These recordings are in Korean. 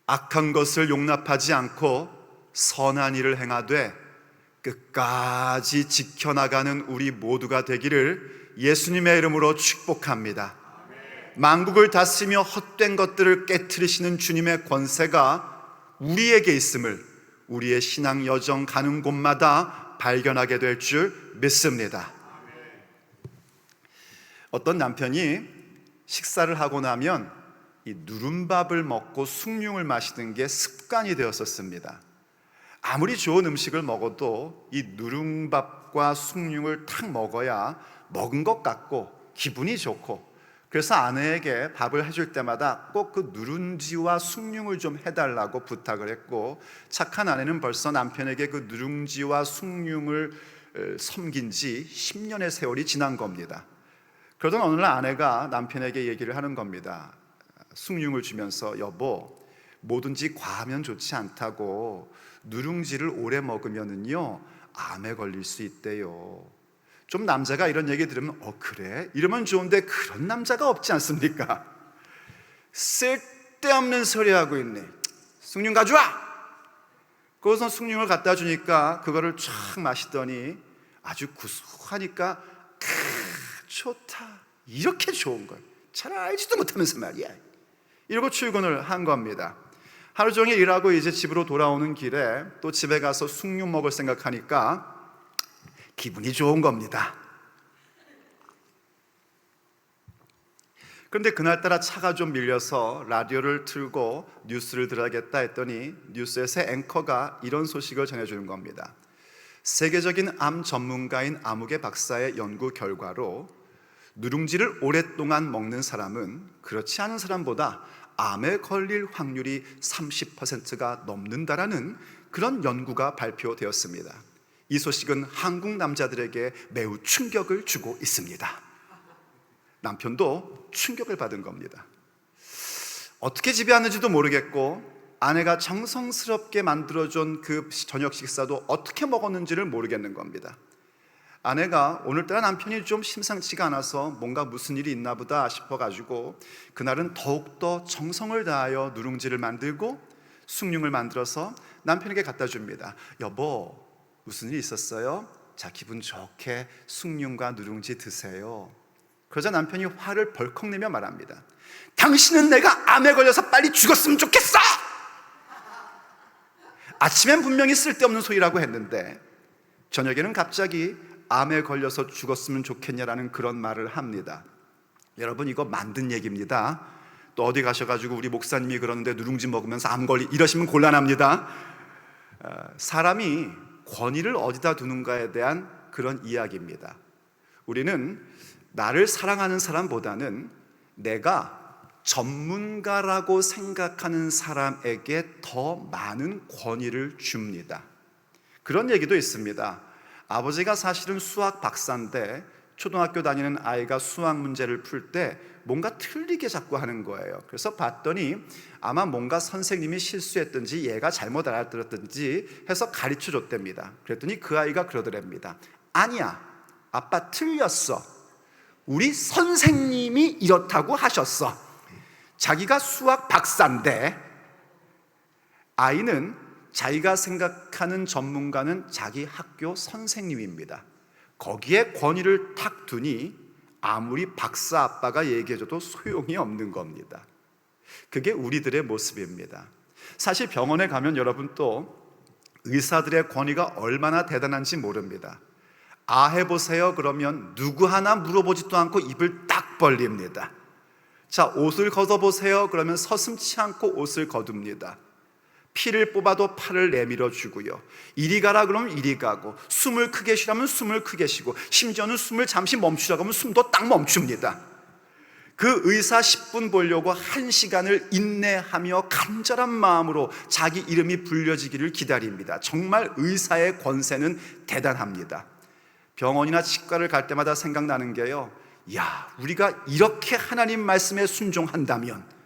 악한 것을 용납하지 않고 선한 일을 행하되 끝까지 지켜나가는 우리 모두가 되기를 예수님의 이름으로 축복합니다. 만국을 다스리며 헛된 것들을 깨트리시는 주님의 권세가 우리에게 있음을 우리의 신앙 여정 가는 곳마다 발견하게 될 줄 믿습니다. 어떤 남편이 식사를 하고 나면 이 누른밥을 먹고 숭늉을 마시는 게 습관이 되었었습니다. 아무리 좋은 음식을 먹어도 이 누룽밥과 숭늉을 탁 먹어야 먹은 것 같고 기분이 좋고, 그래서 아내에게 밥을 해줄 때마다 꼭 그 누룽지와 숭늉을 좀 해달라고 부탁을 했고, 착한 아내는 벌써 남편에게 그 누룽지와 숭늉을 섬긴 지 10년의 세월이 지난 겁니다. 그러던 어느 날 아내가 남편에게 얘기를 하는 겁니다. 숭늉을 주면서, 여보, 뭐든지 과하면 좋지 않다고, 누룽지를 오래 먹으면은요 암에 걸릴 수 있대요. 좀 남자가 이런 얘기 들으면 그래? 이러면 좋은데 그런 남자가 없지 않습니까? 쓸데없는 소리 하고 있네. 숭늉 가져와! 거기서 숭늉을 갖다 주니까 그거를 쫙 마시더니 아주 구수하니까 좋다, 이렇게 좋은 걸 잘 알지도 못하면서 말이야, 이러고 출근을 한 겁니다. 하루 종일 일하고 이제 집으로 돌아오는 길에 또 집에 가서 숭늉 먹을 생각하니까 기분이 좋은 겁니다. 그런데 그날따라 차가 좀 밀려서 라디오를 틀고 뉴스를 들어야겠다 했더니 뉴스에서 앵커가 이런 소식을 전해주는 겁니다. 세계적인 암 전문가인 아무개 박사의 연구 결과로 누룽지를 오랫동안 먹는 사람은 그렇지 않은 사람보다 암에 걸릴 확률이 30%가 넘는다라는 그런 연구가 발표되었습니다. 이 소식은 한국 남자들에게 매우 충격을 주고 있습니다. 남편도 충격을 받은 겁니다. 어떻게 지배하는지도 모르겠고, 아내가 정성스럽게 만들어준 그 저녁 식사도 어떻게 먹었는지를 모르겠는 겁니다. 아내가 오늘따라 남편이 좀 심상치가 않아서 뭔가 무슨 일이 있나 보다 싶어가지고 그날은 더욱더 정성을 다하여 누룽지를 만들고 숭늉을 만들어서 남편에게 갖다 줍니다. 여보, 무슨 일 있었어요? 자, 기분 좋게 숭늉과 누룽지 드세요. 그러자 남편이 화를 벌컥 내며 말합니다. 당신은 내가 암에 걸려서 빨리 죽었으면 좋겠어! 아침엔 분명히 쓸데없는 소리라고 했는데 저녁에는 갑자기 암에 걸려서 죽었으면 좋겠냐라는 그런 말을 합니다. 여러분, 이거 만든 얘기입니다. 또 어디 가셔가지고 우리 목사님이 그러는데 누룽지 먹으면서 암 걸리 이러시면 곤란합니다. 사람이 권위를 어디다 두는가에 대한 그런 이야기입니다. 우리는 나를 사랑하는 사람보다는 내가 전문가라고 생각하는 사람에게 더 많은 권위를 줍니다. 그런 얘기도 있습니다. 아버지가 사실은 수학 박사인데 초등학교 다니는 아이가 수학 문제를 풀 때 뭔가 틀리게 자꾸 하는 거예요. 그래서 봤더니 아마 뭔가 선생님이 실수했든지 얘가 잘못 알아들었든지 해서 가르쳐 줬답니다. 그랬더니 그 아이가 그러더랍니다. 아니야, 아빠 틀렸어. 우리 선생님이 이렇다고 하셨어. 자기가 수학 박사인데 아이는 자기가 생각하는 전문가는 자기 학교 선생님입니다. 거기에 권위를 탁 두니 아무리 박사 아빠가 얘기해줘도 소용이 없는 겁니다. 그게 우리들의 모습입니다. 사실 병원에 가면 여러분 또 의사들의 권위가 얼마나 대단한지 모릅니다. 아 해보세요 그러면 누구 하나 물어보지도 않고 입을 딱 벌립니다. 자, 옷을 걷어보세요 그러면 서슴지 않고 옷을 거둡니다. 피를 뽑아도 팔을 내밀어 주고요. 이리 가라 그러면 이리 가고, 숨을 크게 쉬라면 숨을 크게 쉬고, 심지어는 숨을 잠시 멈추라고 하면 숨도 딱 멈춥니다. 그 의사 10분 보려고 1시간을 인내하며 간절한 마음으로 자기 이름이 불려지기를 기다립니다. 정말 의사의 권세는 대단합니다. 병원이나 치과를 갈 때마다 생각나는 게요, 야, 우리가 이렇게 하나님 말씀에 순종한다면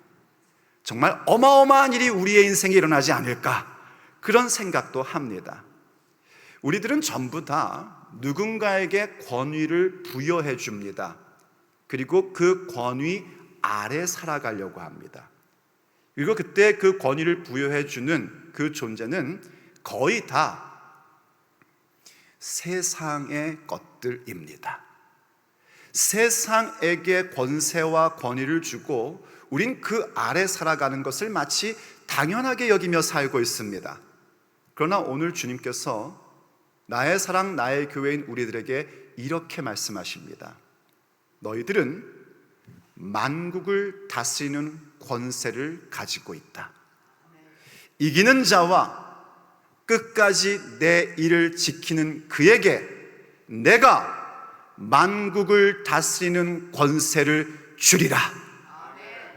정말 어마어마한 일이 우리의 인생에 일어나지 않을까, 그런 생각도 합니다. 우리들은 전부 다 누군가에게 권위를 부여해 줍니다. 그리고 그 권위 아래 살아가려고 합니다. 그리고 그때 그 권위를 부여해 주는 그 존재는 거의 다 세상의 것들입니다. 세상에게 권세와 권위를 주고 우린 그 아래 살아가는 것을 마치 당연하게 여기며 살고 있습니다. 그러나 오늘 주님께서 나의 사랑 나의 교회인 우리들에게 이렇게 말씀하십니다. 너희들은 만국을 다스리는 권세를 가지고 있다. 이기는 자와 끝까지 내 일을 지키는 그에게 내가 만국을 다스리는 권세를 주리라.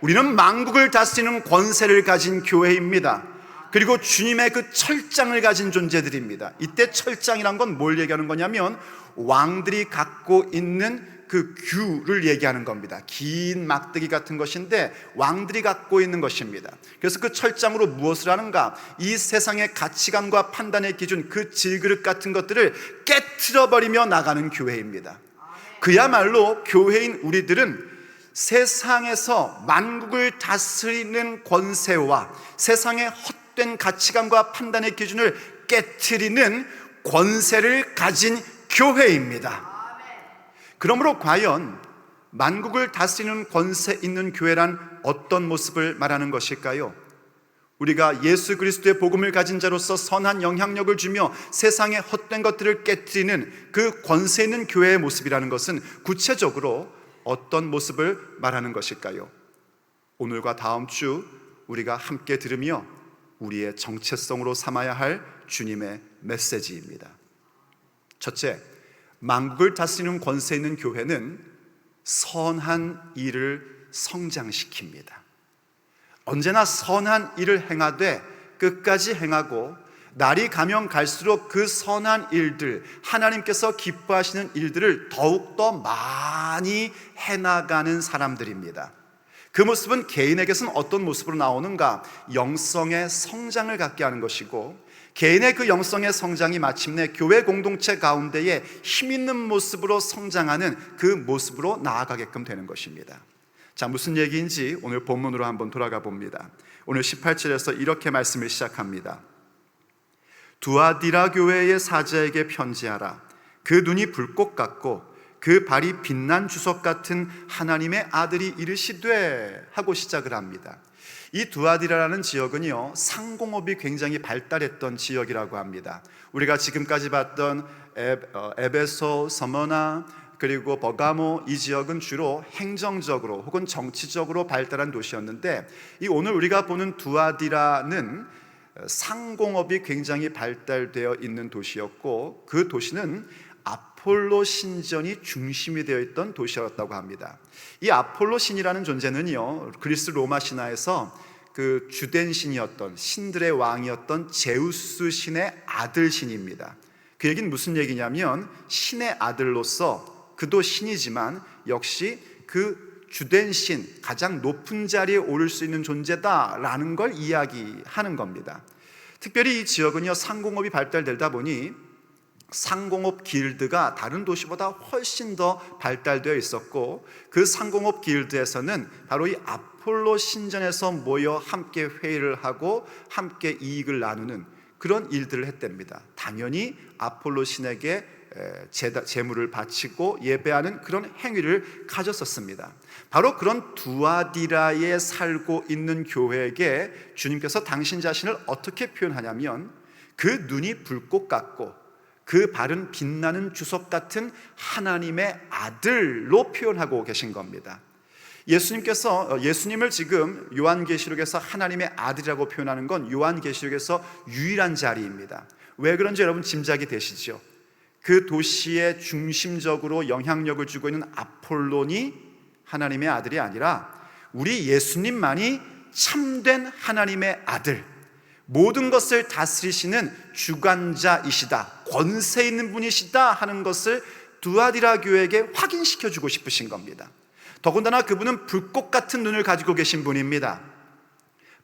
우리는 만국을 다스리는 권세를 가진 교회입니다. 그리고 주님의 그 철장을 가진 존재들입니다. 이때 철장이란 건 뭘 얘기하는 거냐면 왕들이 갖고 있는 그 규를 얘기하는 겁니다. 긴 막대기 같은 것인데 왕들이 갖고 있는 것입니다. 그래서 그 철장으로 무엇을 하는가? 이 세상의 가치관과 판단의 기준, 그 질그릇 같은 것들을 깨트려버리며 나가는 교회입니다. 그야말로 교회인 우리들은 세상에서 만국을 다스리는 권세와 세상의 헛된 가치관과 판단의 기준을 깨트리는 권세를 가진 교회입니다. 그러므로 과연 만국을 다스리는 권세 있는 교회란 어떤 모습을 말하는 것일까요? 우리가 예수 그리스도의 복음을 가진 자로서 선한 영향력을 주며 세상의 헛된 것들을 깨트리는 그 권세 있는 교회의 모습이라는 것은 구체적으로 어떤 모습을 말하는 것일까요? 오늘과 다음 주 우리가 함께 들으며 우리의 정체성으로 삼아야 할 주님의 메시지입니다. 첫째, 만국을 다스리는 권세 있는 교회는 선한 일을 성장시킵니다. 언제나 선한 일을 행하되 끝까지 행하고 날이 가면 갈수록 그 선한 일들, 하나님께서 기뻐하시는 일들을 더욱더 많이 해나가는 사람들입니다. 그 모습은 개인에게서는 어떤 모습으로 나오는가? 영성의 성장을 갖게 하는 것이고, 개인의 그 영성의 성장이 마침내 교회 공동체 가운데에 힘있는 모습으로 성장하는 그 모습으로 나아가게끔 되는 것입니다. 자, 무슨 얘기인지 오늘 본문으로 한번 돌아가 봅니다. 오늘 18절에서 이렇게 말씀을 시작합니다. 두아디라 교회의 사자에게 편지하라. 그 눈이 불꽃 같고 그 발이 빛난 주석 같은 하나님의 아들이 이르시되 하고 시작을 합니다. 이 두아디라라는 지역은요, 상공업이 굉장히 발달했던 지역이라고 합니다. 우리가 지금까지 봤던 에베소, 서머나, 그리고 버가모, 이 지역은 주로 행정적으로 혹은 정치적으로 발달한 도시였는데, 이 오늘 우리가 보는 두아디라는 상공업이 굉장히 발달되어 있는 도시였고, 그 도시는 아폴로 신전이 중심이 되어 있던 도시였다고 합니다. 이 아폴로 신이라는 존재는요, 그리스 로마 신화에서 그 주된 신이었던, 신들의 왕이었던 제우스 신의 아들 신입니다. 그 얘기는 무슨 얘기냐면 신의 아들로서 그도 신이지만 역시 그 주된 신, 가장 높은 자리에 오를 수 있는 존재다라는 걸 이야기하는 겁니다. 특별히 이 지역은요, 상공업이 발달되다 보니 상공업 길드가 다른 도시보다 훨씬 더 발달되어 있었고, 그 상공업 길드에서는 바로 이 아폴로 신전에서 모여 함께 회의를 하고 함께 이익을 나누는 그런 일들을 했답니다. 당연히 아폴로 신에게 제물을 바치고 예배하는 그런 행위를 가졌었습니다. 바로 그런 두아디라에 살고 있는 교회에게 주님께서 당신 자신을 어떻게 표현하냐면 그 눈이 불꽃 같고 그 발은 빛나는 주석 같은 하나님의 아들로 표현하고 계신 겁니다. 예수님을 지금 요한계시록에서 하나님의 아들이라고 표현하는 건 요한계시록에서 유일한 자리입니다. 왜 그런지 여러분 짐작이 되시죠? 그 도시의 중심적으로 영향력을 주고 있는 아폴론이 하나님의 아들이 아니라 우리 예수님만이 참된 하나님의 아들, 모든 것을 다스리시는 주관자이시다, 권세 있는 분이시다 하는 것을 두아디라 교회에게 확인시켜주고 싶으신 겁니다. 더군다나 그분은 불꽃 같은 눈을 가지고 계신 분입니다.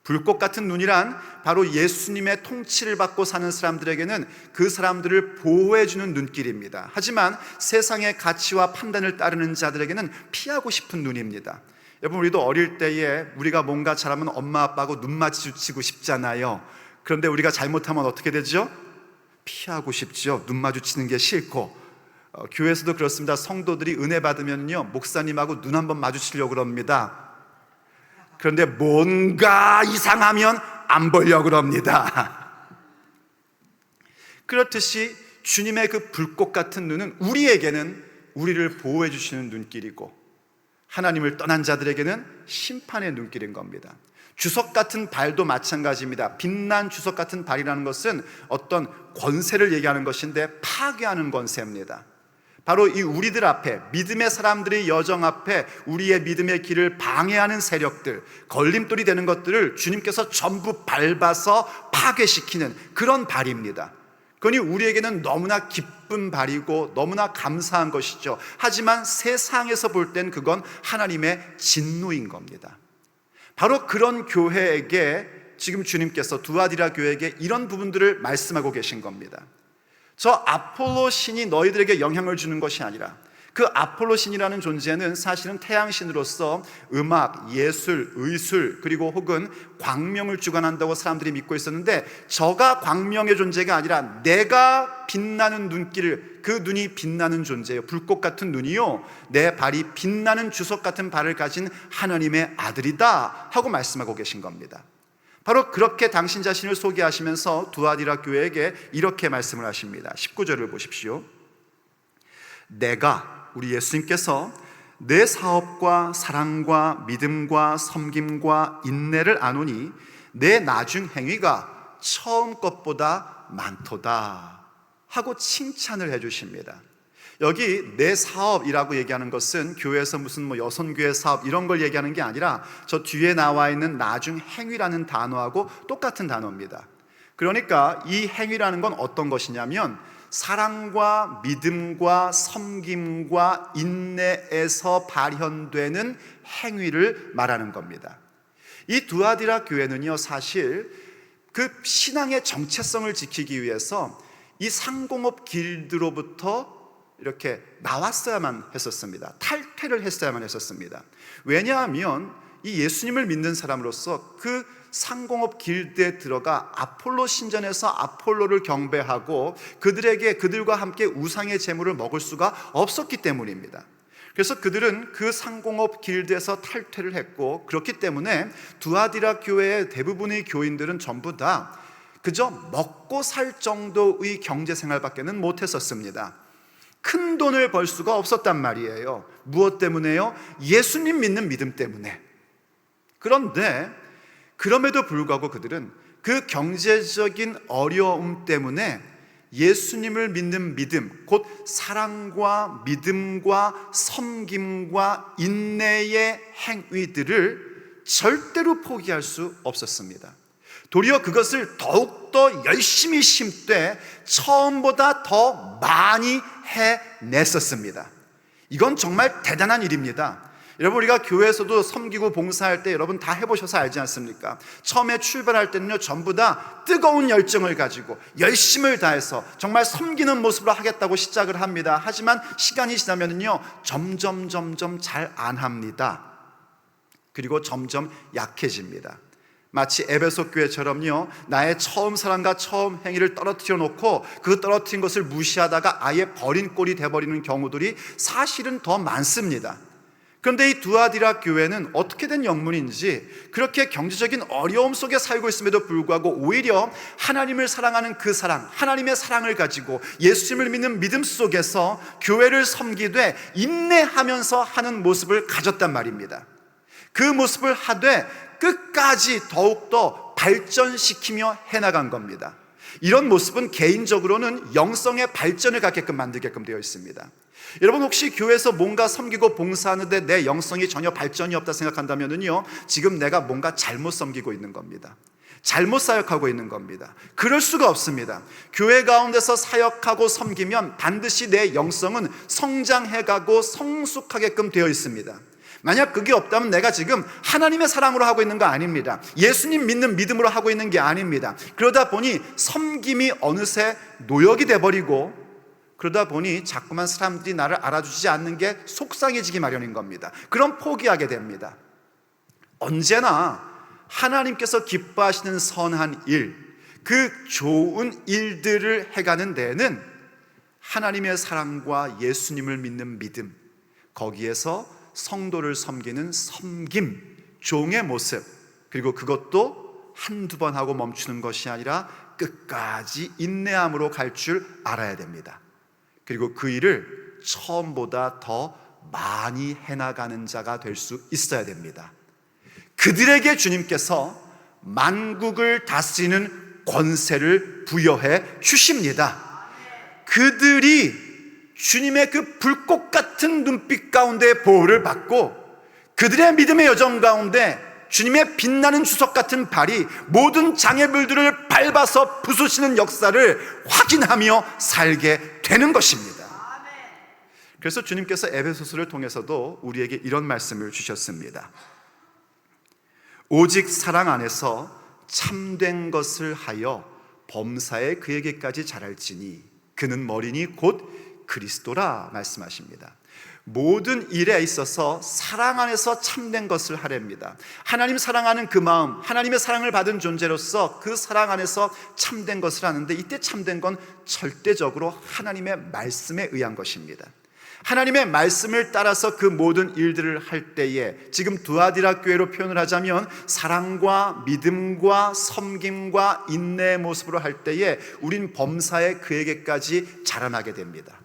불꽃 같은 눈이란 바로 예수님의 통치를 받고 사는 사람들에게는 그 사람들을 보호해주는 눈길입니다. 하지만 세상의 가치와 판단을 따르는 자들에게는 피하고 싶은 눈입니다. 여러분, 우리도 어릴 때에 우리가 뭔가 잘하면 엄마 아빠하고 눈 마주치고 싶잖아요. 그런데 우리가 잘못하면 어떻게 되죠? 피하고 싶죠. 눈 마주치는 게 싫고. 교회에서도 그렇습니다. 성도들이 은혜 받으면요, 목사님하고 눈 한번 마주치려고 그럽니다. 그런데 뭔가 이상하면 안 보려고 그럽니다. 그렇듯이 주님의 그 불꽃 같은 눈은 우리에게는 우리를 보호해 주시는 눈길이고, 하나님을 떠난 자들에게는 심판의 눈길인 겁니다. 주석 같은 발도 마찬가지입니다. 빛난 주석 같은 발이라는 것은 어떤 권세를 얘기하는 것인데 파괴하는 권세입니다. 바로 이 우리들 앞에, 믿음의 사람들의 여정 앞에 우리의 믿음의 길을 방해하는 세력들, 걸림돌이 되는 것들을 주님께서 전부 밟아서 파괴시키는 그런 발입니다. 그러니 우리에게는 너무나 기쁜 발이고 너무나 감사한 것이죠. 하지만 세상에서 볼 땐 그건 하나님의 진노인 겁니다. 바로 그런 교회에게 지금 주님께서 두아디라 교회에게 이런 부분들을 말씀하고 계신 겁니다. 저 아폴로 신이 너희들에게 영향을 주는 것이 아니라, 그 아폴로 신이라는 존재는 사실은 태양신으로서 음악, 예술, 의술, 그리고 혹은 광명을 주관한다고 사람들이 믿고 있었는데, 저가 광명의 존재가 아니라 내가 빛나는 눈길, 그 눈이 빛나는 존재예요. 불꽃 같은 눈이요, 내 발이 빛나는 주석 같은 발을 가진 하나님의 아들이다 하고 말씀하고 계신 겁니다. 바로 그렇게 당신 자신을 소개하시면서 두아디라 교회에게 이렇게 말씀을 하십니다. 19절을 보십시오. 내가, 우리 예수님께서 내 사업과 사랑과 믿음과 섬김과 인내를 아노니 내 나중 행위가 처음 것보다 많도다 하고 칭찬을 해주십니다. 여기 내 사업이라고 얘기하는 것은 교회에서 무슨 여선교회 사업 이런 걸 얘기하는 게 아니라 저 뒤에 나와 있는 나중 행위라는 단어하고 똑같은 단어입니다. 그러니까 이 행위라는 건 어떤 것이냐면 사랑과 믿음과 섬김과 인내에서 발현되는 행위를 말하는 겁니다. 이 두아디라 교회는요, 사실 그 신앙의 정체성을 지키기 위해서 이 상공업 길드로부터 이렇게 나왔어야만 했었습니다. 탈퇴를 했어야만 했었습니다. 왜냐하면 이 예수님을 믿는 사람으로서 그 상공업 길드에 들어가 아폴로 신전에서 아폴로를 경배하고 그들과 함께 우상의 제물을 먹을 수가 없었기 때문입니다. 그래서 그들은 그 상공업 길드에서 탈퇴를 했고, 그렇기 때문에 두아디라 교회의 대부분의 교인들은 전부 다 그저 먹고 살 정도의 경제 생활밖에는 못했었습니다. 큰 돈을 벌 수가 없었단 말이에요. 무엇 때문에요? 예수님 믿는 믿음 때문에. 그런데 그럼에도 불구하고 그들은 그 경제적인 어려움 때문에 예수님을 믿는 믿음, 곧 사랑과 믿음과 섬김과 인내의 행위들을 절대로 포기할 수 없었습니다. 도리어 그것을 더욱더 열심히 심되 처음보다 더 많이 해냈었습니다. 이건 정말 대단한 일입니다. 여러분, 우리가 교회에서도 섬기고 봉사할 때 여러분 다 해보셔서 알지 않습니까? 처음에 출발할 때는요, 전부 다 뜨거운 열정을 가지고 열심을 다해서 정말 섬기는 모습으로 하겠다고 시작을 합니다. 하지만 시간이 지나면은요, 점점 잘 안 합니다. 그리고 점점 약해집니다. 마치 에베소 교회처럼요, 나의 처음 사랑과 처음 행위를 떨어뜨려 놓고 그 떨어뜨린 것을 무시하다가 아예 버린 꼴이 돼버리는 경우들이 사실은 더 많습니다. 그런데 이 두아디라 교회는 어떻게 된 영문인지 그렇게 경제적인 어려움 속에 살고 있음에도 불구하고 오히려 하나님을 사랑하는 그 사랑, 하나님의 사랑을 가지고 예수님을 믿는 믿음 속에서 교회를 섬기되 인내하면서 하는 모습을 가졌단 말입니다. 그 모습을 하되 끝까지 더욱더 발전시키며 해나간 겁니다. 이런 모습은 개인적으로는 영성의 발전을 갖게끔 만들게끔 되어 있습니다. 여러분, 혹시 교회에서 뭔가 섬기고 봉사하는데 내 영성이 전혀 발전이 없다 생각한다면요, 지금 내가 뭔가 잘못 섬기고 있는 겁니다. 잘못 사역하고 있는 겁니다. 그럴 수가 없습니다. 교회 가운데서 사역하고 섬기면 반드시 내 영성은 성장해가고 성숙하게끔 되어 있습니다. 만약 그게 없다면 내가 지금 하나님의 사랑으로 하고 있는 거 아닙니다. 예수님 믿는 믿음으로 하고 있는 게 아닙니다. 그러다 보니 섬김이 어느새 노역이 돼버리고, 그러다 보니 자꾸만 사람들이 나를 알아주지 않는 게 속상해지기 마련인 겁니다. 그럼 포기하게 됩니다. 언제나 하나님께서 기뻐하시는 선한 일, 그 좋은 일들을 해가는 데에는 하나님의 사랑과 예수님을 믿는 믿음, 거기에서 성도를 섬기는 섬김, 종의 모습, 그리고 그것도 한두 번 하고 멈추는 것이 아니라 끝까지 인내함으로 갈 줄 알아야 됩니다. 그리고 그 일을 처음보다 더 많이 해나가는 자가 될 수 있어야 됩니다. 그들에게 주님께서 만국을 다스리는 권세를 부여해 주십니다. 그들이 주님의 그 불꽃 같은 눈빛 가운데 보호를 받고 그들의 믿음의 여정 가운데 주님의 빛나는 주석 같은 발이 모든 장애물들을 밟아서 부수시는 역사를 확인하며 살게 되는 것입니다. 그래서 주님께서 에베소서를 통해서도 우리에게 이런 말씀을 주셨습니다. 오직 사랑 안에서 참된 것을 하여 범사에 그에게까지 자랄지니 그는 머리니 곧 그리스도라 말씀하십니다. 모든 일에 있어서 사랑 안에서 참된 것을 하렵니다. 하나님 사랑하는 그 마음, 하나님의 사랑을 받은 존재로서 그 사랑 안에서 참된 것을 하는데, 이때 참된 건 절대적으로 하나님의 말씀에 의한 것입니다. 하나님의 말씀을 따라서 그 모든 일들을 할 때에, 지금 두아디라 교회로 표현을 하자면 사랑과 믿음과 섬김과 인내의 모습으로 할 때에 우린 범사에 그에게까지 자라나게 됩니다.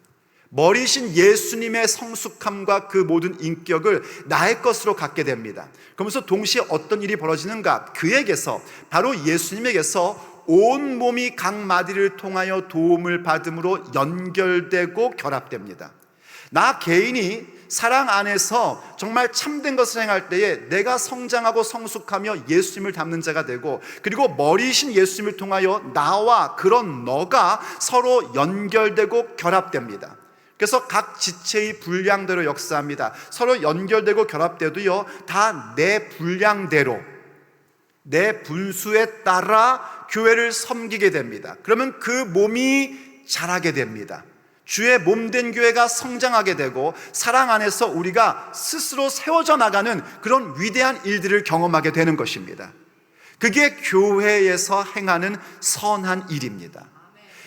머리신 예수님의 성숙함과 그 모든 인격을 나의 것으로 갖게 됩니다. 그러면서 동시에 어떤 일이 벌어지는가? 그에게서, 바로 예수님에게서 온 몸이 각 마디를 통하여 도움을 받음으로 연결되고 결합됩니다. 나 개인이 사랑 안에서 정말 참된 것을 행할 때에 내가 성장하고 성숙하며 예수님을 닮는 자가 되고, 그리고 머리이신 예수님을 통하여 나와 그런 너가 서로 연결되고 결합됩니다. 그래서 각 지체의 분량대로 역사합니다. 서로 연결되고 결합돼도요, 다 내 분량대로, 내 분수에 따라 교회를 섬기게 됩니다. 그러면 그 몸이 자라게 됩니다. 주의 몸된 교회가 성장하게 되고 사랑 안에서 우리가 스스로 세워져 나가는 그런 위대한 일들을 경험하게 되는 것입니다. 그게 교회에서 행하는 선한 일입니다.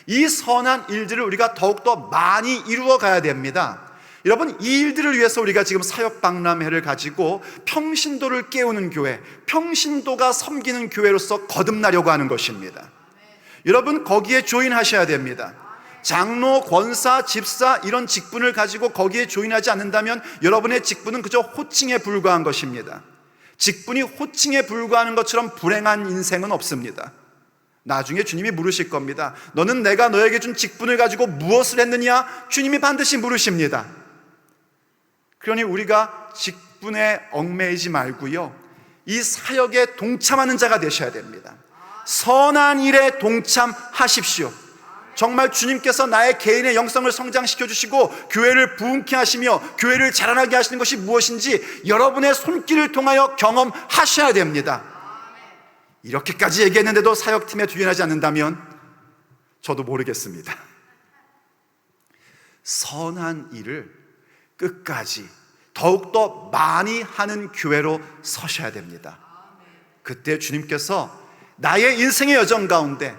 이 선한 일들을 우리가 더욱더 많이 이루어 가야 됩니다. 여러분, 이 일들을 위해서 우리가 지금 사역박람회를 가지고 평신도를 깨우는 교회, 평신도가 섬기는 교회로서 거듭나려고 하는 것입니다. 여러분, 거기에 조인하셔야 됩니다. 장로, 권사, 집사 이런 직분을 가지고 거기에 조인하지 않는다면 여러분의 직분은 그저 호칭에 불과한 것입니다. 직분이 호칭에 불과하는 것처럼 불행한 인생은 없습니다. 나중에 주님이 물으실 겁니다. 너는 내가 너에게 준 직분을 가지고 무엇을 했느냐? 주님이 반드시 물으십니다. 그러니 우리가 직분에 얽매이지 말고요, 이 사역에 동참하는 자가 되셔야 됩니다. 선한 일에 동참하십시오. 정말 주님께서 나의 개인의 영성을 성장시켜 주시고 교회를 부흥케 하시며 교회를 자라나게 하시는 것이 무엇인지 여러분의 손길을 통하여 경험하셔야 됩니다. 이렇게까지 얘기했는데도 사역팀에 주인하지 않는다면 저도 모르겠습니다. 선한 일을 끝까지 더욱더 많이 하는 교회로 서셔야 됩니다. 그때 주님께서 나의 인생의 여정 가운데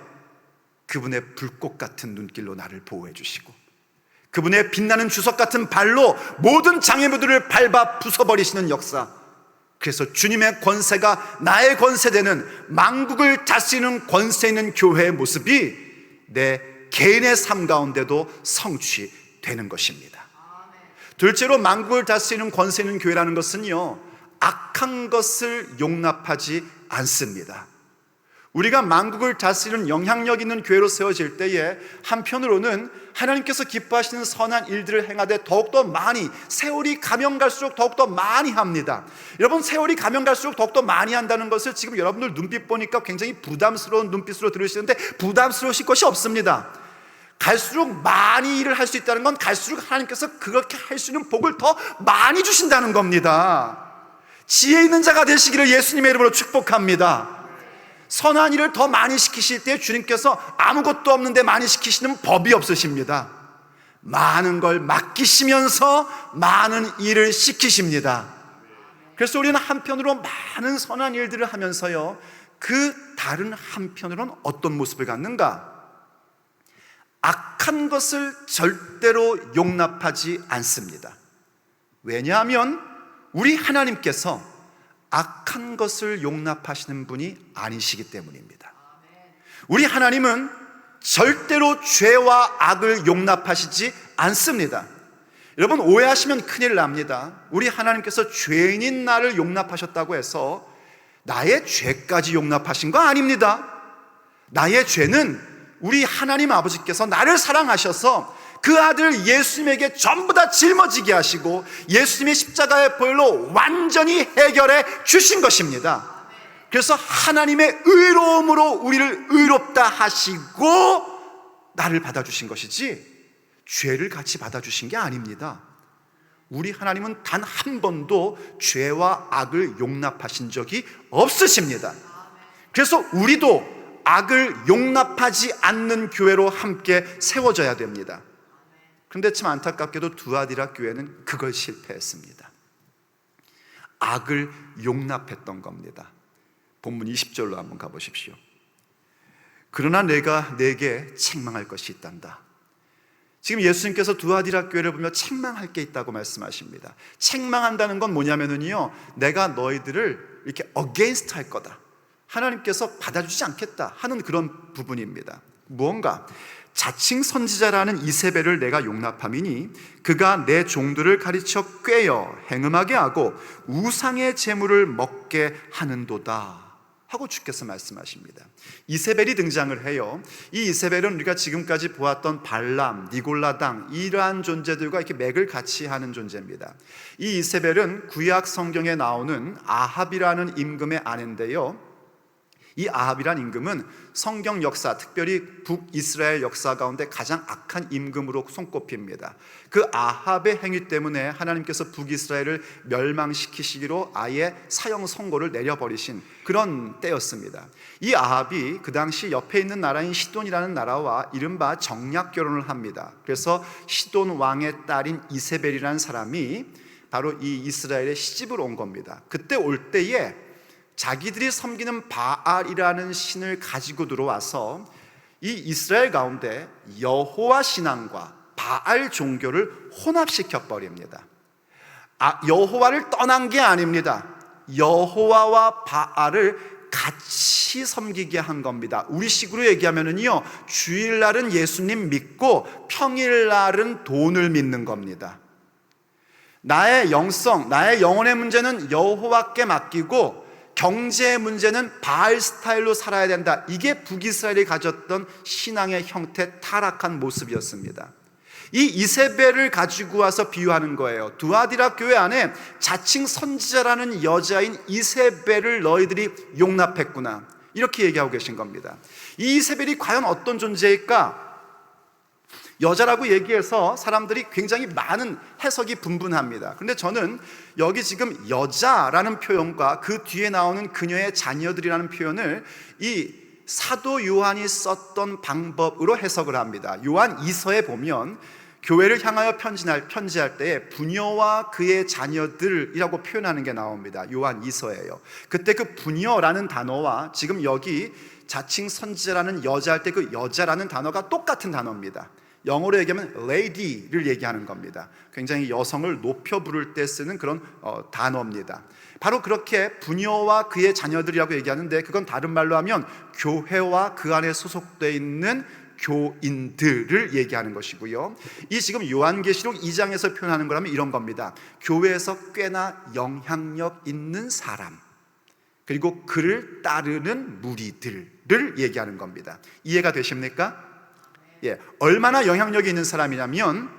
그분의 불꽃 같은 눈길로 나를 보호해 주시고 그분의 빛나는 주석 같은 발로 모든 장애물들을 밟아 부숴버리시는 역사, 그래서 주님의 권세가 나의 권세되는 만국을 다스리는 권세 있는 교회의 모습이 내 개인의 삶 가운데도 성취되는 것입니다. 둘째로, 만국을 다스리는 권세 있는 교회라는 것은요, 악한 것을 용납하지 않습니다. 우리가 만국을 다스리는 영향력 있는 교회로 세워질 때에 한편으로는 하나님께서 기뻐하시는 선한 일들을 행하되 더욱더 많이, 세월이 가면 갈수록 더욱더 많이 합니다. 여러분, 세월이 가면 갈수록 더욱더 많이 한다는 것을 지금 여러분들 눈빛 보니까 굉장히 부담스러운 눈빛으로 들으시는데 부담스러우실 것이 없습니다. 갈수록 많이 일을 할 수 있다는 건 갈수록 하나님께서 그렇게 할 수 있는 복을 더 많이 주신다는 겁니다. 지혜 있는 자가 되시기를 예수님의 이름으로 축복합니다. 선한 일을 더 많이 시키실 때 주님께서 아무것도 없는데 많이 시키시는 법이 없으십니다. 많은 걸 맡기시면서 많은 일을 시키십니다. 그래서 우리는 한편으로 많은 선한 일들을 하면서요, 그 다른 한편으로는 어떤 모습을 갖는가? 악한 것을 절대로 용납하지 않습니다. 왜냐하면 우리 하나님께서 악한 것을 용납하시는 분이 아니시기 때문입니다. 우리 하나님은 절대로 죄와 악을 용납하시지 않습니다. 여러분, 오해하시면 큰일 납니다. 우리 하나님께서 죄인인 나를 용납하셨다고 해서 나의 죄까지 용납하신 거 아닙니다. 나의 죄는 우리 하나님 아버지께서 나를 사랑하셔서 그 아들 예수님에게 전부 다 짊어지게 하시고 예수님의 십자가의 보혈로 완전히 해결해 주신 것입니다. 그래서 하나님의 의로움으로 우리를 의롭다 하시고 나를 받아주신 것이지 죄를 같이 받아주신 게 아닙니다. 우리 하나님은 단 한 번도 죄와 악을 용납하신 적이 없으십니다. 그래서 우리도 악을 용납하지 않는 교회로 함께 세워져야 됩니다. 그런데 참 안타깝게도 두아디라 교회는 그걸 실패했습니다. 악을 용납했던 겁니다. 본문 20절로 한번 가보십시오. 그러나 내가 내게 책망할 것이 있단다. 지금 예수님께서 두아디라 교회를 보며 책망할 게 있다고 말씀하십니다. 책망한다는 건 뭐냐면요, 내가 너희들을 이렇게 against 할 거다, 하나님께서 받아주지 않겠다 하는 그런 부분입니다. 무언가 자칭 선지자라는 이세벨을 내가 용납함이니 그가 내 종들을 가르쳐 꾀어 행음하게 하고 우상의 제물을 먹게 하는도다 하고 주께서 말씀하십니다. 이세벨이 등장을 해요. 이 이세벨은 우리가 지금까지 보았던 발람, 니골라당 이러한 존재들과 이렇게 맥을 같이 하는 존재입니다. 이 이세벨은 구약 성경에 나오는 아합이라는 임금의 아내인데요, 이 아합이란 임금은 성경 역사, 특별히 북이스라엘 역사 가운데 가장 악한 임금으로 손꼽힙니다. 그 아합의 행위 때문에 하나님께서 북이스라엘을 멸망시키시기로 아예 사형 선고를 내려버리신 그런 때였습니다. 이 아합이 그 당시 옆에 있는 나라인 시돈이라는 나라와 이른바 정략 결혼을 합니다. 그래서 시돈 왕의 딸인 이세벨이라는 사람이 바로 이 이스라엘에 시집을 온 겁니다. 그때 올 때에 자기들이 섬기는 바알이라는 신을 가지고 들어와서 이 이스라엘 가운데 여호와 신앙과 바알 종교를 혼합시켜 버립니다. 여호와를 떠난 게 아닙니다. 여호와와 바알을 같이 섬기게 한 겁니다. 우리식으로 얘기하면은요, 주일날은 예수님 믿고 평일날은 돈을 믿는 겁니다. 나의 영성, 나의 영혼의 문제는 여호와께 맡기고 경제 문제는 바알 스타일로 살아야 된다. 이게 북이스라엘이 가졌던 신앙의 형태, 타락한 모습이었습니다. 이 이세벨을 가지고 와서 비유하는 거예요. 두아디라 교회 안에 자칭 선지자라는 여자인 이세벨을 너희들이 용납했구나, 이렇게 얘기하고 계신 겁니다. 이 이세벨이 과연 어떤 존재일까? 여자라고 얘기해서 사람들이 굉장히 많은 해석이 분분합니다. 그런데 저는 여기 지금 여자라는 표현과 그 뒤에 나오는 그녀의 자녀들이라는 표현을 이 사도 요한이 썼던 방법으로 해석을 합니다. 요한 2서에 보면 교회를 향하여 편지할 때에 부녀와 그의 자녀들이라고 표현하는 게 나옵니다. 요한 2서예요. 그때 그 부녀라는 단어와 지금 여기 자칭 선지자라는 여자 할 때 그 여자라는 단어가 똑같은 단어입니다. 영어로 얘기하면 lady를 얘기하는 겁니다. 굉장히 여성을 높여 부를 때 쓰는 그런 단어입니다. 바로 그렇게 부녀와 그의 자녀들이라고 얘기하는데, 그건 다른 말로 하면 교회와 그 안에 소속되어 있는 교인들을 얘기하는 것이고요. 이 지금 요한계시록 2장에서 표현하는 거라면 이런 겁니다. 교회에서 꽤나 영향력 있는 사람, 그리고 그를 따르는 무리들을 얘기하는 겁니다. 이해가 되십니까? 얼마나 영향력이 있는 사람이냐면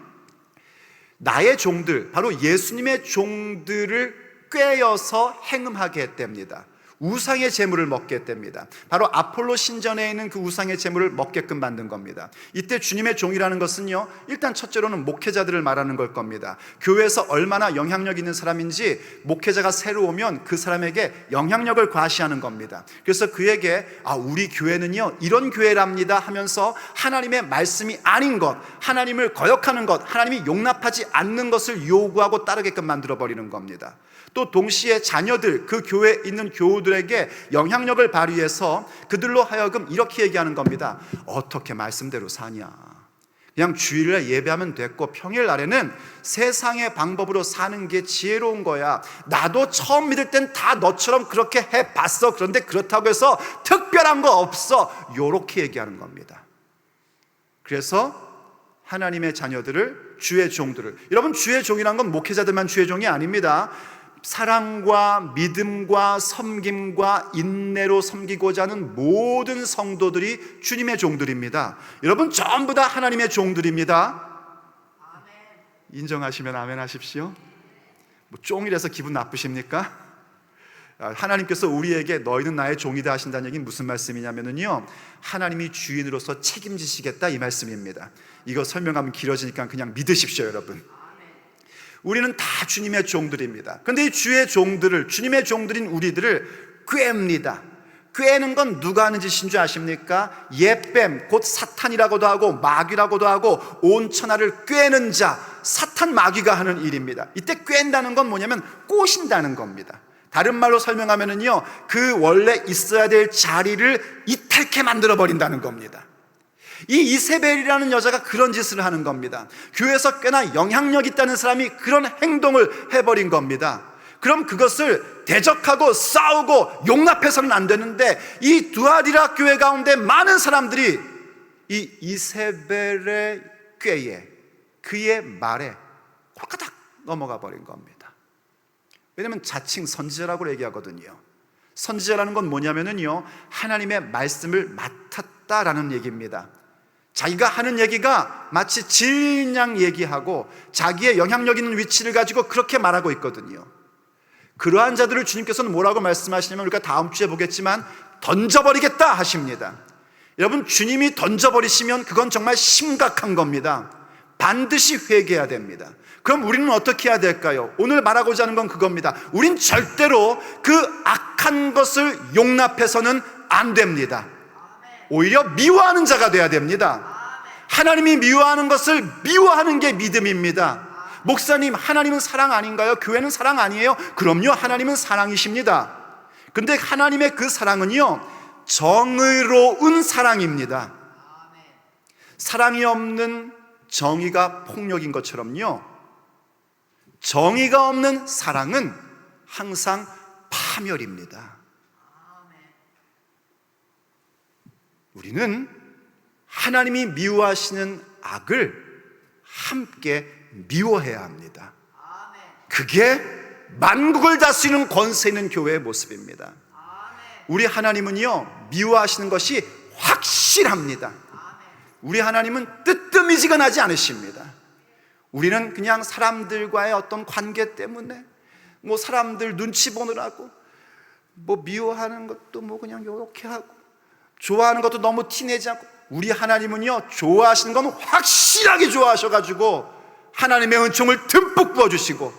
나의 종들, 바로 예수님의 종들을 꾀어서 행음하게 했답니다. 우상의 제물을 먹게 했답니다. 바로 아폴로 신전에 있는 그 우상의 제물을 먹게끔 만든 겁니다. 이때 주님의 종이라는 것은요, 일단 첫째로는 목회자들을 말하는 걸 겁니다. 교회에서 얼마나 영향력 있는 사람인지 목회자가 새로 오면 그 사람에게 영향력을 과시하는 겁니다. 그래서 그에게 우리 교회는요 이런 교회랍니다 하면서 하나님의 말씀이 아닌 것, 하나님을 거역하는 것, 하나님이 용납하지 않는 것을 요구하고 따르게끔 만들어버리는 겁니다. 또 동시에 자녀들, 그 교회에 있는 교우들에게 영향력을 발휘해서 그들로 하여금 이렇게 얘기하는 겁니다. 어떻게 말씀대로 사냐? 그냥 주일에 예배하면 됐고 평일 날에는 세상의 방법으로 사는 게 지혜로운 거야. 나도 처음 믿을 땐 다 너처럼 그렇게 해봤어. 그런데 그렇다고 해서 특별한 거 없어. 요렇게 얘기하는 겁니다. 그래서 하나님의 자녀들을, 주의 종들을, 여러분 주의 종이란 건 목회자들만 주의 종이 아닙니다. 사랑과 믿음과 섬김과 인내로 섬기고자 하는 모든 성도들이 주님의 종들입니다. 여러분 전부 다 하나님의 종들입니다. 인정하시면 아멘 하십시오. 뭐 쫑이라서 기분 나쁘십니까? 하나님께서 우리에게 너희는 나의 종이다 하신다는 얘기는 무슨 말씀이냐면요, 하나님이 주인으로서 책임지시겠다 이 말씀입니다. 이거 설명하면 길어지니까 그냥 믿으십시오. 여러분, 우리는 다 주님의 종들입니다. 그런데 이 주의 종들을, 주님의 종들인 우리들을 꾀입니다. 꾀는 건 누가 하는 짓인 줄 아십니까? 옛뱀, 곧 사탄이라고도 하고 마귀라고도 하고 온 천하를 꾀는 자, 사탄 마귀가 하는 일입니다. 이때 꾀는다는 건 뭐냐면 꼬신다는 겁니다. 다른 말로 설명하면은요, 그 원래 있어야 될 자리를 이탈케 만들어 버린다는 겁니다. 이 이세벨이라는 여자가 그런 짓을 하는 겁니다. 교회에서 꽤나 영향력 있다는 사람이 그런 행동을 해버린 겁니다. 그럼 그것을 대적하고 싸우고 용납해서는 안 되는데, 이 두아디라 교회 가운데 많은 사람들이 이 이세벨의 꾀에, 그의 말에 홀까닥 넘어가 버린 겁니다. 왜냐하면 자칭 선지자라고 얘기하거든요. 선지자라는 건 뭐냐면요, 하나님의 말씀을 맡았다라는 얘기입니다. 자기가 하는 얘기가 마치 진리인 양 얘기하고 자기의 영향력 있는 위치를 가지고 그렇게 말하고 있거든요. 그러한 자들을 주님께서는 뭐라고 말씀하시냐면, 우리가 다음 주에 보겠지만 던져버리겠다 하십니다. 여러분, 주님이 던져버리시면 그건 정말 심각한 겁니다. 반드시 회개해야 됩니다. 그럼 우리는 어떻게 해야 될까요? 오늘 말하고자 하는 건 그겁니다. 우린 절대로 그 악한 것을 용납해서는 안 됩니다. 오히려 미워하는 자가 돼야 됩니다. 하나님이 미워하는 것을 미워하는 게 믿음입니다. 목사님, 하나님은 사랑 아닌가요? 교회는 사랑 아니에요? 그럼요, 하나님은 사랑이십니다. 근데 하나님의 그 사랑은요, 정의로운 사랑입니다. 사랑이 없는 정의가 폭력인 것처럼요, 정의가 없는 사랑은 항상 파멸입니다. 우리는 하나님이 미워하시는 악을 함께 미워해야 합니다. 그게 만국을 다스리는 권세 있는 교회의 모습입니다. 우리 하나님은요, 미워하시는 것이 확실합니다. 우리 하나님은 뜨뜻미지근하지 않으십니다. 우리는 그냥 사람들과의 어떤 관계 때문에 뭐 사람들 눈치 보느라고 뭐 미워하는 것도 뭐 그냥 요렇게 하고 좋아하는 것도 너무 티내지 않고, 우리 하나님은요, 좋아하시는 건 확실하게 좋아하셔가지고 하나님의 은총을 듬뿍 부어주시고,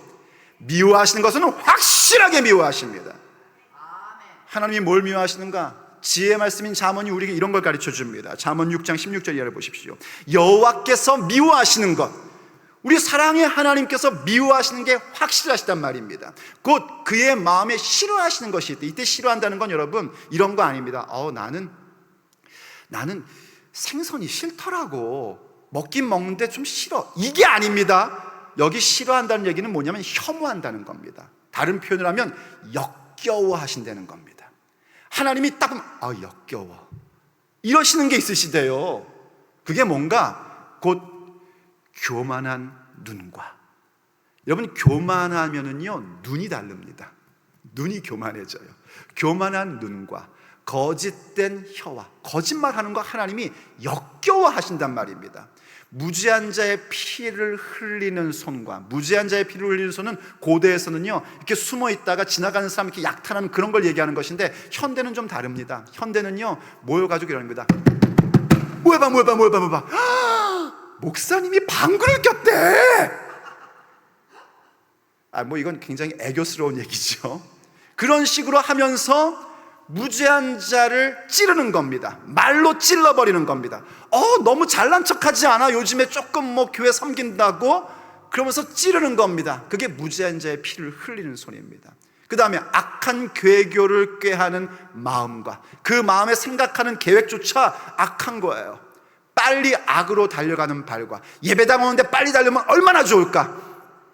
미워하시는 것은 확실하게 미워하십니다. 하나님이 뭘 미워하시는가? 지혜의 말씀인 잠언이 우리에게 이런 걸 가르쳐 줍니다. 잠언 6장 16절 이하를 보십시오. 여호와께서 미워하시는 것, 우리 사랑의 하나님께서 미워하시는 게 확실하시단 말입니다. 곧 그의 마음에 싫어하시는 것이 있대. 이때 싫어한다는 건 여러분 이런 거 아닙니다. 나는 생선이 싫더라고, 먹긴 먹는데 좀 싫어, 이게 아닙니다. 여기 싫어한다는 얘기는 뭐냐면 혐오한다는 겁니다. 다른 표현을 하면 역겨워하신다는 겁니다. 하나님이 딱 보면 역겨워 이러시는 게 있으시대요. 그게 뭔가 곧 교만한 눈과, 여러분 교만하면은요 눈이 다릅니다. 눈이 교만해져요. 교만한 눈과 거짓된 혀와 거짓말하는 거 하나님이 역겨워하신단 말입니다. 무죄한 자의 피를 흘리는 손과, 무죄한 자의 피를 흘리는 손은 고대에서는요 이렇게 숨어 있다가 지나가는 사람 이렇게 약탈하는 그런 걸 얘기하는 것인데, 현대는 좀 다릅니다. 현대는요 모여가지고 이러는 겁니다. 뭐해봐 목사님이 방구를 꼈대. 뭐 이건 굉장히 애교스러운 얘기죠. 그런 식으로 하면서 무죄한 자를 찌르는 겁니다. 말로 찔러버리는 겁니다. 너무 잘난 척하지 않아? 요즘에 조금 뭐 교회 섬긴다고? 그러면서 찌르는 겁니다. 그게 무죄한 자의 피를 흘리는 손입니다. 그 다음에 악한 괴교를 꾀하는 마음과 그 마음에 생각하는 계획조차 악한 거예요. 빨리 악으로 달려가는 발과 예배당 오는데 빨리 달려면 얼마나 좋을까.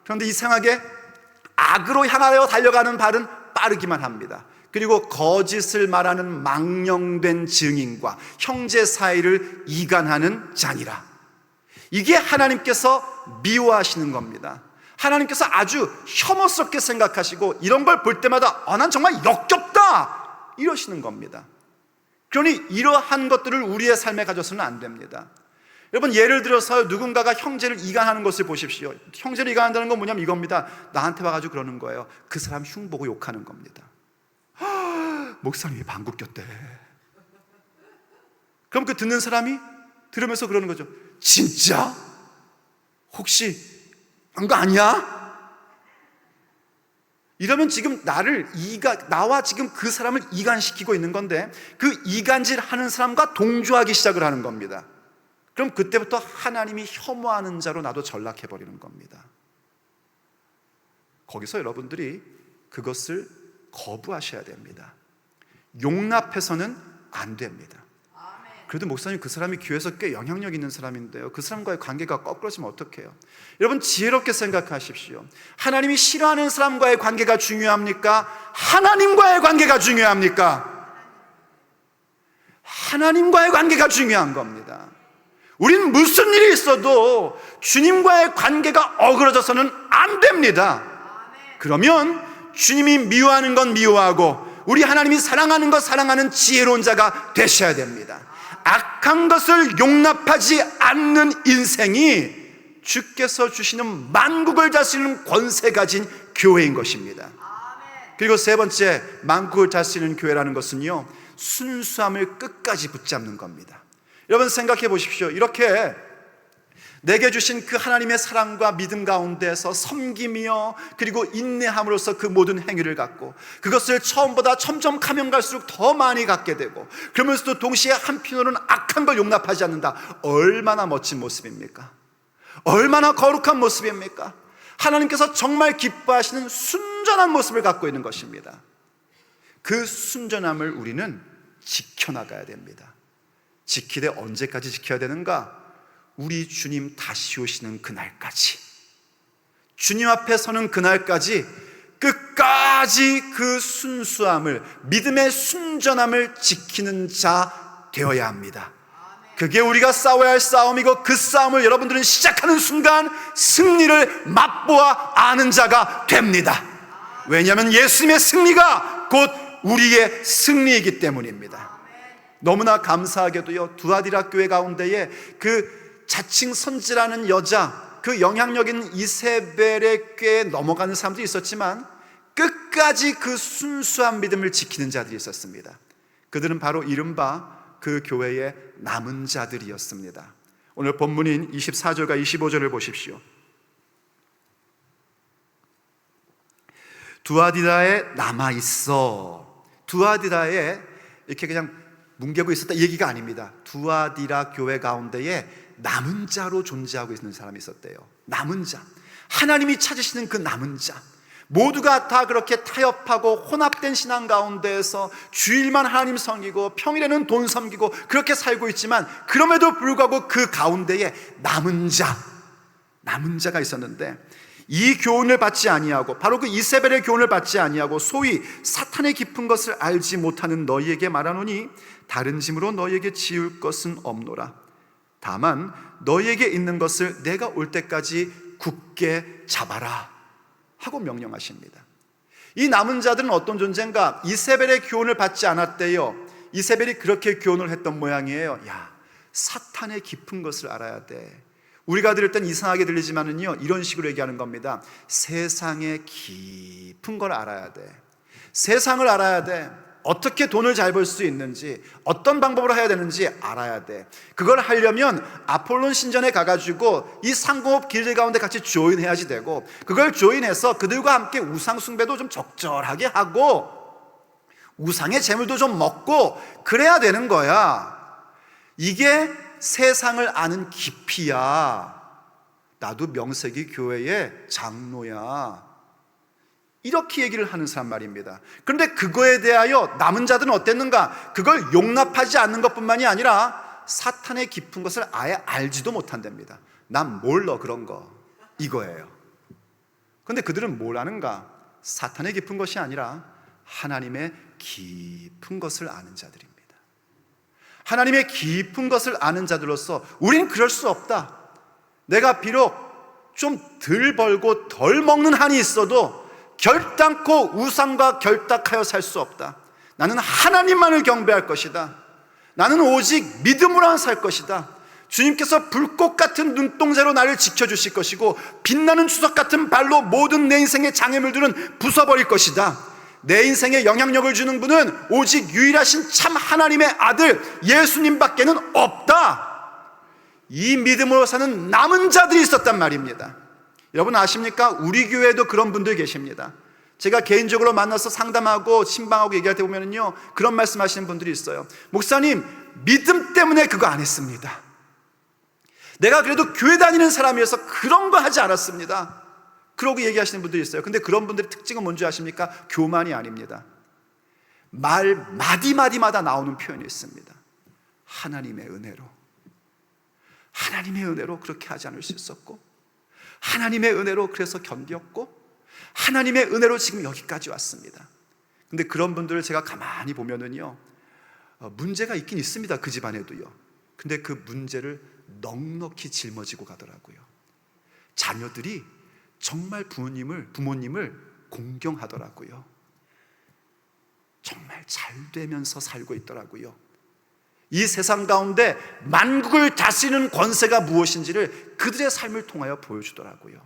그런데 이상하게 악으로 향하여 달려가는 발은 빠르기만 합니다. 그리고 거짓을 말하는 망령된 증인과 형제 사이를 이간하는 자니라. 이게 하나님께서 미워하시는 겁니다. 하나님께서 아주 혐오스럽게 생각하시고 이런 걸 볼 때마다 난 정말 역겹다 이러시는 겁니다. 그러니 이러한 것들을 우리의 삶에 가져서는 안 됩니다. 여러분, 예를 들어서 누군가가 형제를 이간하는 것을 보십시오. 형제를 이간한다는 건 뭐냐면 이겁니다. 나한테 와가지고 그러는 거예요. 그 사람 흉 보고 욕하는 겁니다. 목사님이 방귀 꼈대. 그럼 그 듣는 사람이 들으면서 그러는 거죠. 진짜? 혹시 한 거 아니야? 이러면 지금 나와 지금 그 사람을 이간시키고 있는 건데 그 이간질 하는 사람과 동조하기 시작을 하는 겁니다. 그럼 그때부터 하나님이 혐오하는 자로 나도 전락해버리는 겁니다. 거기서 여러분들이 그것을 거부하셔야 됩니다. 용납해서는 안 됩니다. 그래도 목사님, 그 사람이 교회에서 꽤 영향력 있는 사람인데요, 그 사람과의 관계가 거꾸러지면 어떡해요? 여러분, 지혜롭게 생각하십시오. 하나님이 싫어하는 사람과의 관계가 중요합니까? 하나님과의 관계가 중요합니까? 하나님과의 관계가 중요한 겁니다. 우린 무슨 일이 있어도 주님과의 관계가 어그러져서는 안 됩니다. 그러면 주님이 미워하는 건 미워하고 우리 하나님이 사랑하는 것 사랑하는 지혜로운 자가 되셔야 됩니다. 악한 것을 용납하지 않는 인생이 주께서 주시는 만국을 다스리는 권세 가진 교회인 것입니다. 그리고 세 번째, 만국을 다스리는 교회라는 것은요, 순수함을 끝까지 붙잡는 겁니다. 여러분, 생각해 보십시오. 이렇게 내게 주신 그 하나님의 사랑과 믿음 가운데서 섬기며 그리고 인내함으로써 그 모든 행위를 갖고 그것을 처음보다 점점 가면 갈수록 더 많이 갖게 되고 그러면서도 동시에 한편으로는 악한 걸 용납하지 않는다. 얼마나 멋진 모습입니까? 얼마나 거룩한 모습입니까? 하나님께서 정말 기뻐하시는 순전한 모습을 갖고 있는 것입니다. 그 순전함을 우리는 지켜나가야 됩니다. 지키되 언제까지 지켜야 되는가? 우리 주님 다시 오시는 그날까지, 주님 앞에 서는 그날까지 끝까지 그 순수함을, 믿음의 순전함을 지키는 자 되어야 합니다. 그게 우리가 싸워야 할 싸움이고 그 싸움을 여러분들은 시작하는 순간 승리를 맛보아 아는 자가 됩니다. 왜냐하면 예수님의 승리가 곧 우리의 승리이기 때문입니다. 너무나 감사하게도요, 두아디라 교회 가운데에 그 자칭 선지라는 여자, 그 영향력 있는 이세벨의 꾀에 넘어가는 사람도 있었지만 끝까지 그 순수한 믿음을 지키는 자들이 있었습니다. 그들은 바로 이른바 그 교회의 남은 자들이었습니다. 오늘 본문인 24절과 25절을 보십시오. 두아디라에 남아있어. 두아디라에 이렇게 그냥 뭉개고 있었다 이 얘기가 아닙니다. 두아디라 교회 가운데에 남은 자로 존재하고 있는 사람이 있었대요. 남은 자, 하나님이 찾으시는 그 남은 자, 모두가 다 그렇게 타협하고 혼합된 신앙 가운데에서 주일만 하나님 섬기고 평일에는 돈 섬기고 그렇게 살고 있지만 그럼에도 불구하고 그 가운데에 남은 자가 있었는데 이 교훈을 받지 아니하고 바로 그 이세벨의 교훈을 받지 아니하고 소위 사탄의 깊은 것을 알지 못하는 너희에게 말하노니 다른 짐으로 너희에게 지울 것은 없노라. 다만 너희에게 있는 것을 내가 올 때까지 굳게 잡아라 하고 명령하십니다. 이 남은 자들은 어떤 존재인가? 이세벨의 교훈을 받지 않았대요. 이세벨이 그렇게 교훈을 했던 모양이에요. 야, 사탄의 깊은 것을 알아야 돼. 우리가 들을 땐 이상하게 들리지만은요, 이런 식으로 얘기하는 겁니다. 세상의 깊은 걸 알아야 돼. 세상을 알아야 돼. 어떻게 돈을 잘 벌 수 있는지, 어떤 방법으로 해야 되는지 알아야 돼. 그걸 하려면 아폴론 신전에 가가지고 이 상공업 길들 가운데 같이 조인해야지 되고, 그걸 조인해서 그들과 함께 우상 숭배도 좀 적절하게 하고 우상의 재물도 좀 먹고 그래야 되는 거야. 이게 세상을 아는 깊이야. 나도 명색이 교회의 장로야, 이렇게 얘기를 하는 사람 말입니다. 그런데 그거에 대하여 남은 자들은 어땠는가? 그걸 용납하지 않는 것뿐만이 아니라 사탄의 깊은 것을 아예 알지도 못한답니다. 난 몰라 그런 거, 이거예요. 그런데 그들은 뭘 아는가? 사탄의 깊은 것이 아니라 하나님의 깊은 것을 아는 자들입니다. 하나님의 깊은 것을 아는 자들로서 우리는 그럴 수 없다. 내가 비록 좀 덜 벌고 덜 먹는 한이 있어도 결단코 우상과 결탁하여 살 수 없다. 나는 하나님만을 경배할 것이다. 나는 오직 믿음으로만 살 것이다. 주님께서 불꽃 같은 눈동자로 나를 지켜주실 것이고 빛나는 주석 같은 발로 모든 내 인생의 장애물들은 부숴버릴 것이다. 내 인생에 영향력을 주는 분은 오직 유일하신 참 하나님의 아들 예수님밖에는 없다. 이 믿음으로 사는 남은 자들이 있었단 말입니다. 여러분 아십니까? 우리 교회에도 그런 분들 계십니다. 제가 개인적으로 만나서 상담하고 신방하고 얘기할 때 보면요, 그런 말씀하시는 분들이 있어요. 목사님, 믿음 때문에 그거 안 했습니다. 내가 그래도 교회 다니는 사람이어서 그런 거 하지 않았습니다. 그러고 얘기하시는 분들이 있어요. 근데 그런 분들의 특징은 뭔지 아십니까? 교만이 아닙니다. 말 마디마디마다 나오는 표현이 있습니다. 하나님의 은혜로, 하나님의 은혜로 그렇게 하지 않을 수 있었고, 하나님의 은혜로 그래서 견뎠고, 하나님의 은혜로 지금 여기까지 왔습니다. 근데 그런 분들을 제가 가만히 보면은요, 문제가 있긴 있습니다. 그 집안에도요. 근데 그 문제를 넉넉히 짊어지고 가더라고요. 자녀들이 정말 부모님을 공경하더라고요. 정말 잘 되면서 살고 있더라고요. 이 세상 가운데 만국을 다스리는 권세가 무엇인지를 그들의 삶을 통하여 보여주더라고요.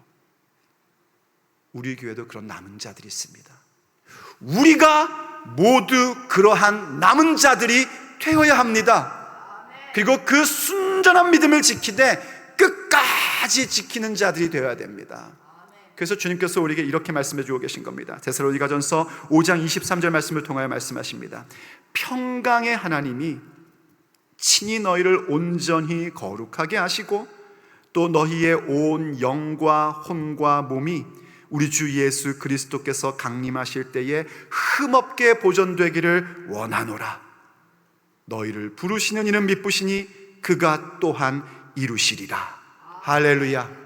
우리 교회도 그런 남은 자들이 있습니다. 우리가 모두 그러한 남은 자들이 되어야 합니다. 그리고 그 순전한 믿음을 지키되 끝까지 지키는 자들이 되어야 됩니다. 그래서 주님께서 우리에게 이렇게 말씀해 주고 계신 겁니다. 데살로니가전서 5장 23절 말씀을 통하여 말씀하십니다. 평강의 하나님이 친히 너희를 온전히 거룩하게 하시고 또 너희의 온 영과 혼과 몸이 우리 주 예수 그리스도께서 강림하실 때에 흠없게 보존되기를 원하노라. 너희를 부르시는 이는 미쁘시니 그가 또한 이루시리라. 할렐루야.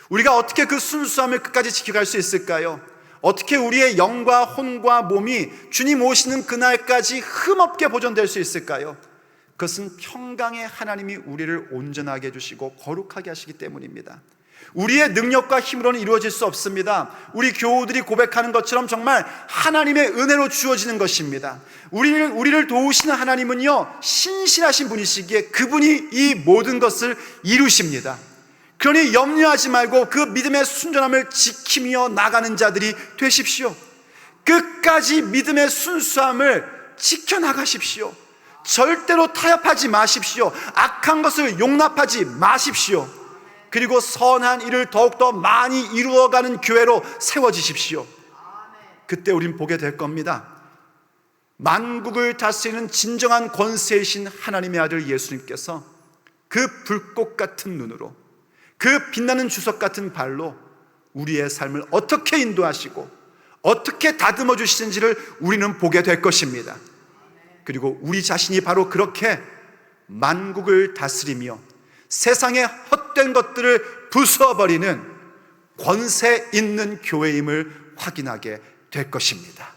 우리가 어떻게 그 순수함을 끝까지 지켜갈 수 있을까요? 어떻게 우리의 영과 혼과 몸이 주님 오시는 그날까지 흠없게 보존될 수 있을까요? 그것은 평강의 하나님이 우리를 온전하게 해주시고 거룩하게 하시기 때문입니다. 우리의 능력과 힘으로는 이루어질 수 없습니다. 우리 교우들이 고백하는 것처럼 정말 하나님의 은혜로 주어지는 것입니다. 우리를 도우시는 하나님은요, 신실하신 분이시기에 그분이 이 모든 것을 이루십니다. 그러니 염려하지 말고 그 믿음의 순전함을 지키며 나가는 자들이 되십시오. 끝까지 믿음의 순수함을 지켜나가십시오. 절대로 타협하지 마십시오. 악한 것을 용납하지 마십시오. 그리고 선한 일을 더욱더 많이 이루어가는 교회로 세워지십시오. 그때 우린 보게 될 겁니다. 만국을 다스리는 진정한 권세이신 하나님의 아들 예수님께서 그 불꽃 같은 눈으로, 그 빛나는 주석 같은 발로 우리의 삶을 어떻게 인도하시고 어떻게 다듬어 주시는지를 우리는 보게 될 것입니다. 그리고 우리 자신이 바로 그렇게 만국을 다스리며 세상의 헛된 것들을 부숴버리는 권세 있는 교회임을 확인하게 될 것입니다.